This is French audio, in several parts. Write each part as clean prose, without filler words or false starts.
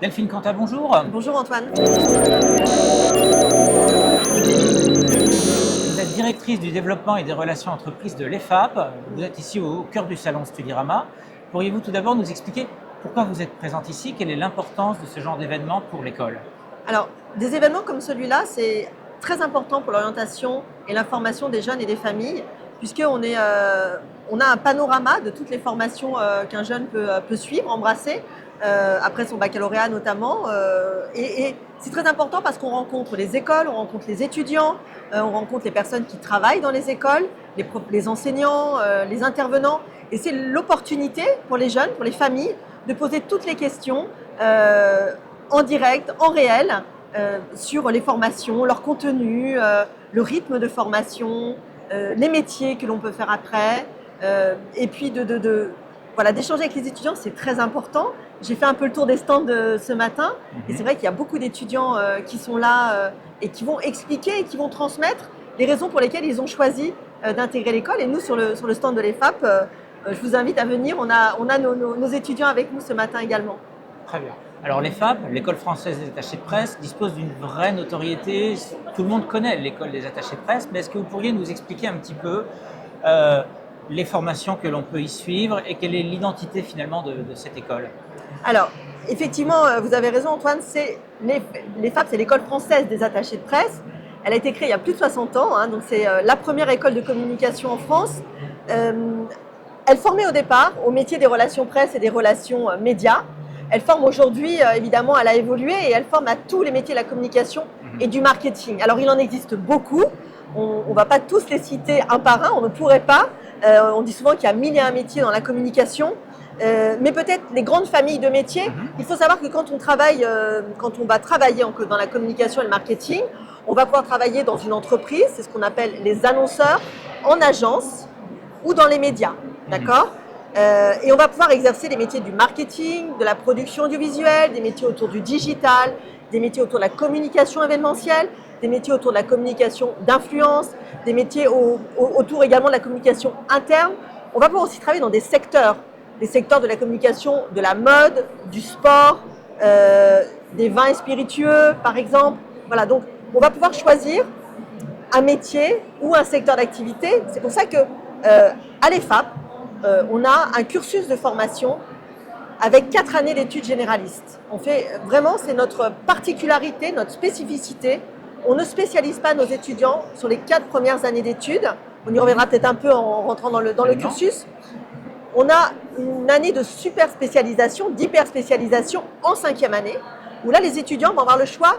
Delphine Quentin, bonjour. Bonjour Antoine. Vous êtes directrice du développement et des relations entreprises de l'EFAP. Vous êtes ici au cœur du salon Studirama. Pourriez-vous tout d'abord nous expliquer pourquoi vous êtes présente ici? Quelle est l'importance de ce genre d'événement pour l'école? Alors, des événements comme celui-là, c'est très important pour l'orientation et l'information des jeunes et des familles, puisqu'on on a un panorama de toutes les formations qu'un jeune peut suivre, embrasser, après son baccalauréat notamment. Et c'est très important parce qu'on rencontre les écoles, on rencontre les étudiants, on rencontre les personnes qui travaillent dans les écoles, les enseignants, les intervenants. Et c'est l'opportunité pour les jeunes, pour les familles, de poser toutes les questions en direct, en réel, sur les formations, leur contenu, le rythme de formation, les métiers que l'on peut faire après, et puis voilà, d'échanger avec les étudiants, c'est très important. J'ai fait un peu le tour des stands ce matin, et c'est vrai qu'il y a beaucoup d'étudiants qui sont là et qui vont expliquer et qui vont transmettre les raisons pour lesquelles ils ont choisi d'intégrer l'école. Et nous, sur le stand de l'EFAP, je vous invite à venir. On a nos étudiants avec nous ce matin également. Très bien. Alors l'EFAP, l'École française des attachés de presse, dispose d'une vraie notoriété. Tout le monde connaît l'école des attachés de presse, mais est-ce que vous pourriez nous expliquer un petit peu les formations que l'on peut y suivre et quelle est l'identité finalement de cette école? Alors, effectivement, vous avez raison Antoine, l'EFAP, c'est l'École française des attachés de presse. Elle a été créée il y a plus de 60 ans, hein, donc c'est la première école de communication en France. Elle formait au départ au métier des relations presse et des relations médias. Elle forme aujourd'hui, évidemment, elle a évolué et elle forme à tous les métiers de la communication et du marketing. Alors, il en existe beaucoup. On ne va pas tous les citer un par un, on ne pourrait pas. On dit souvent qu'il y a 1001 métiers dans la communication. Mais peut-être les grandes familles de métiers. Il faut savoir que quand on va travailler dans la communication et le marketing, on va pouvoir travailler dans une entreprise, c'est ce qu'on appelle les annonceurs, en agence ou dans les médias. D'accord ? Et on va pouvoir exercer des métiers du marketing, de la production audiovisuelle, des métiers autour du digital, des métiers autour de la communication événementielle, des métiers autour de la communication d'influence, des métiers autour également de la communication interne. On va pouvoir aussi travailler dans des secteurs de la communication, de la mode, du sport, des vins et spiritueux par exemple. Voilà, donc on va pouvoir choisir un métier ou un secteur d'activité. C'est pour ça que à l'EFAP, on a un cursus de formation avec 4 années d'études généralistes. Vraiment, c'est notre particularité, notre spécificité. On ne spécialise pas nos étudiants sur les 4 premières années d'études. On y reviendra peut-être un peu en rentrant dans le cursus. On a une année de super spécialisation, d'hyper spécialisation en 5e année, où là, les étudiants vont avoir le choix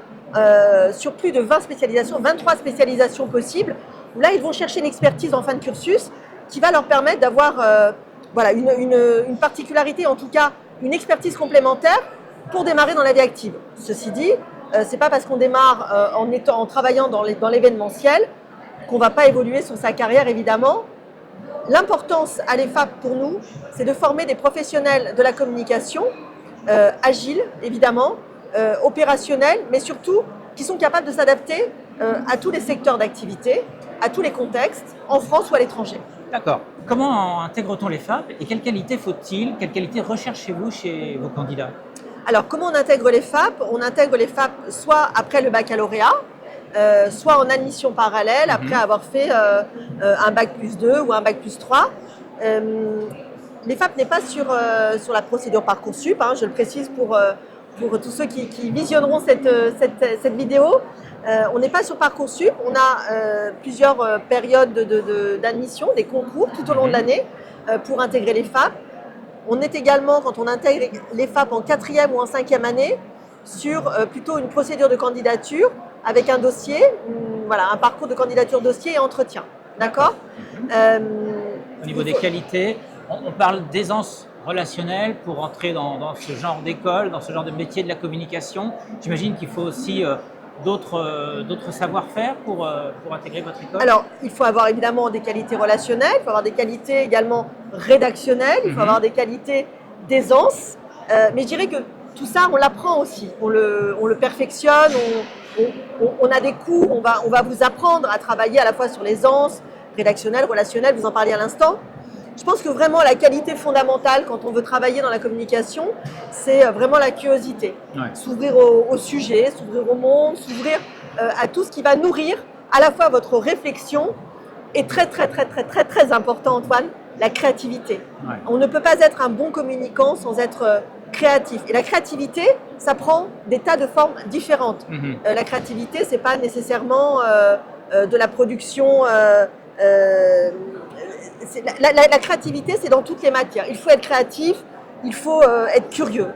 sur plus de 20 spécialisations, 23 spécialisations possibles, où là, ils vont chercher une expertise en fin de cursus qui va leur permettre d'avoir voilà, une particularité, en tout cas une expertise complémentaire pour démarrer dans la vie active. Ceci dit, c'est pas parce qu'on démarre en travaillant dans l'événementiel qu'on va pas évoluer sur sa carrière, évidemment. L'importance à l'EFAP pour nous, c'est de former des professionnels de la communication, agiles évidemment, opérationnels, mais surtout qui sont capables de s'adapter à tous les secteurs d'activité, à tous les contextes, en France ou à l'étranger. D'accord. Comment intègre-t-on l'EFAP et quelles qualités faut-il, quelles qualités recherchez-vous chez vos candidats? Alors, comment on intègre l'EFAP? On intègre l'EFAP soit après le baccalauréat, soit en admission parallèle, après avoir fait un bac+2 ou un bac+3. L'EFAP n'est pas sur la procédure Parcoursup, hein, je le précise pour tous ceux qui visionneront cette vidéo. On n'est pas sur Parcoursup, on a plusieurs périodes d'admission, des concours tout au long de l'année pour intégrer l'EFAP. On est également, quand on intègre l'EFAP en 4e ou en 5e année, sur plutôt une procédure de candidature avec un dossier, voilà, un parcours de candidature, dossier et entretien. D'accord ? Au niveau des qualités, on parle d'aisance relationnelle pour entrer dans ce genre d'école, dans ce genre de métier de la communication. J'imagine qu'il faut aussi d'autres savoir-faire pour intégrer votre école. Alors, il faut avoir évidemment des qualités relationnelles, il faut avoir des qualités également rédactionnelles, il faut avoir des qualités d'aisance. Mais je dirais que tout ça, on l'apprend aussi. On le perfectionne, on a des cours, on va vous apprendre à travailler à la fois sur l'aisance, rédactionnelle, relationnelle, vous en parliez à l'instant. Je pense que vraiment la qualité fondamentale quand on veut travailler dans la communication, c'est vraiment la curiosité. Ouais. S'ouvrir au sujet, s'ouvrir au monde, s'ouvrir à tout ce qui va nourrir à la fois votre réflexion et très important, Antoine, la créativité. Ouais. On ne peut pas être un bon communicant sans être créatif. Et la créativité, ça prend des tas de formes différentes. La créativité, c'est pas nécessairement de la production. La créativité, c'est dans toutes les matières. Il faut être créatif, il faut être curieux,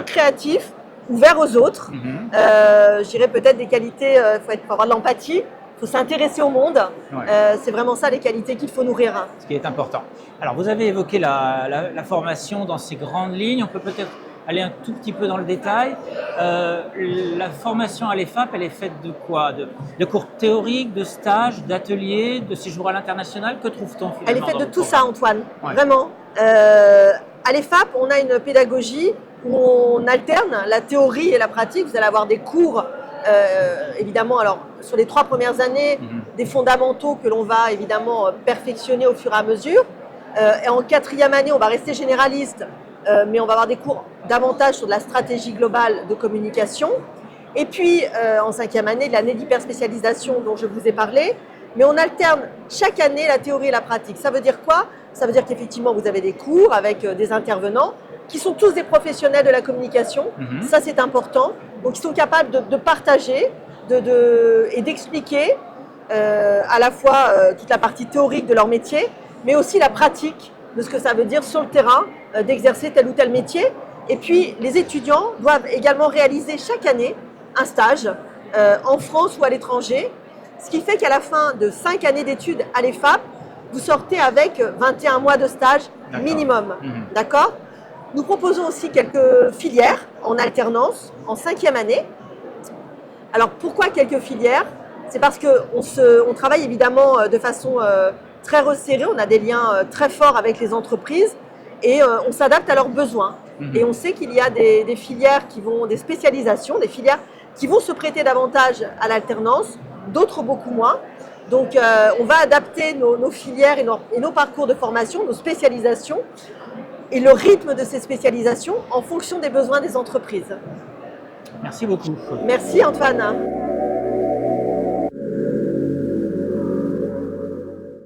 créatif, ouvert aux autres. Je dirais peut-être des qualités, il faut avoir de l'empathie, il faut s'intéresser au monde. Ouais. C'est vraiment ça les qualités qu'il faut nourrir. Ce qui est important. Alors, vous avez évoqué la formation dans ses grandes lignes. On peut peut-être aller un tout petit peu dans le détail. La formation à l'EFAP, elle est faite de quoi? De cours théoriques, de stages, d'ateliers, de séjours à l'international? Que trouve-t-on finalement? Elle est faite de tout ça, Antoine, Ouais. vraiment. À l'EFAP, on a une pédagogie où on alterne la théorie et la pratique. Vous allez avoir des cours, évidemment, alors sur les 3 premières années, des fondamentaux que l'on va évidemment perfectionner au fur et à mesure. Et en 4e année, on va rester généraliste, mais on va avoir des cours davantage sur de la stratégie globale de communication. Et puis, en 5e année, l'année d'hyperspécialisation dont je vous ai parlé. Mais on alterne chaque année la théorie et la pratique. Ça veut dire quoi? Ça veut dire qu'effectivement, vous avez des cours avec des intervenants qui sont tous des professionnels de la communication. Ça, c'est important. Donc, ils sont capables de partager et d'expliquer à la fois toute la partie théorique de leur métier, mais aussi la pratique de ce que ça veut dire sur le terrain d'exercer tel ou tel métier. Et puis, les étudiants doivent également réaliser chaque année un stage en France ou à l'étranger, ce qui fait qu'à la fin de 5 années d'études à l'EFAP, vous sortez avec 21 mois de stage minimum. D'accord? Nous proposons aussi quelques filières en alternance en 5e année. Alors, pourquoi quelques filières? C'est parce qu'on travaille évidemment de façon très resserrée, on a des liens très forts avec les entreprises et on s'adapte à leurs besoins. Et on sait qu'il y a des filières des spécialisations, des filières qui vont se prêter davantage à l'alternance, d'autres beaucoup moins. Donc on va adapter nos filières et nos parcours de formation, nos spécialisations et le rythme de ces spécialisations en fonction des besoins des entreprises. Merci beaucoup. Merci Antoine.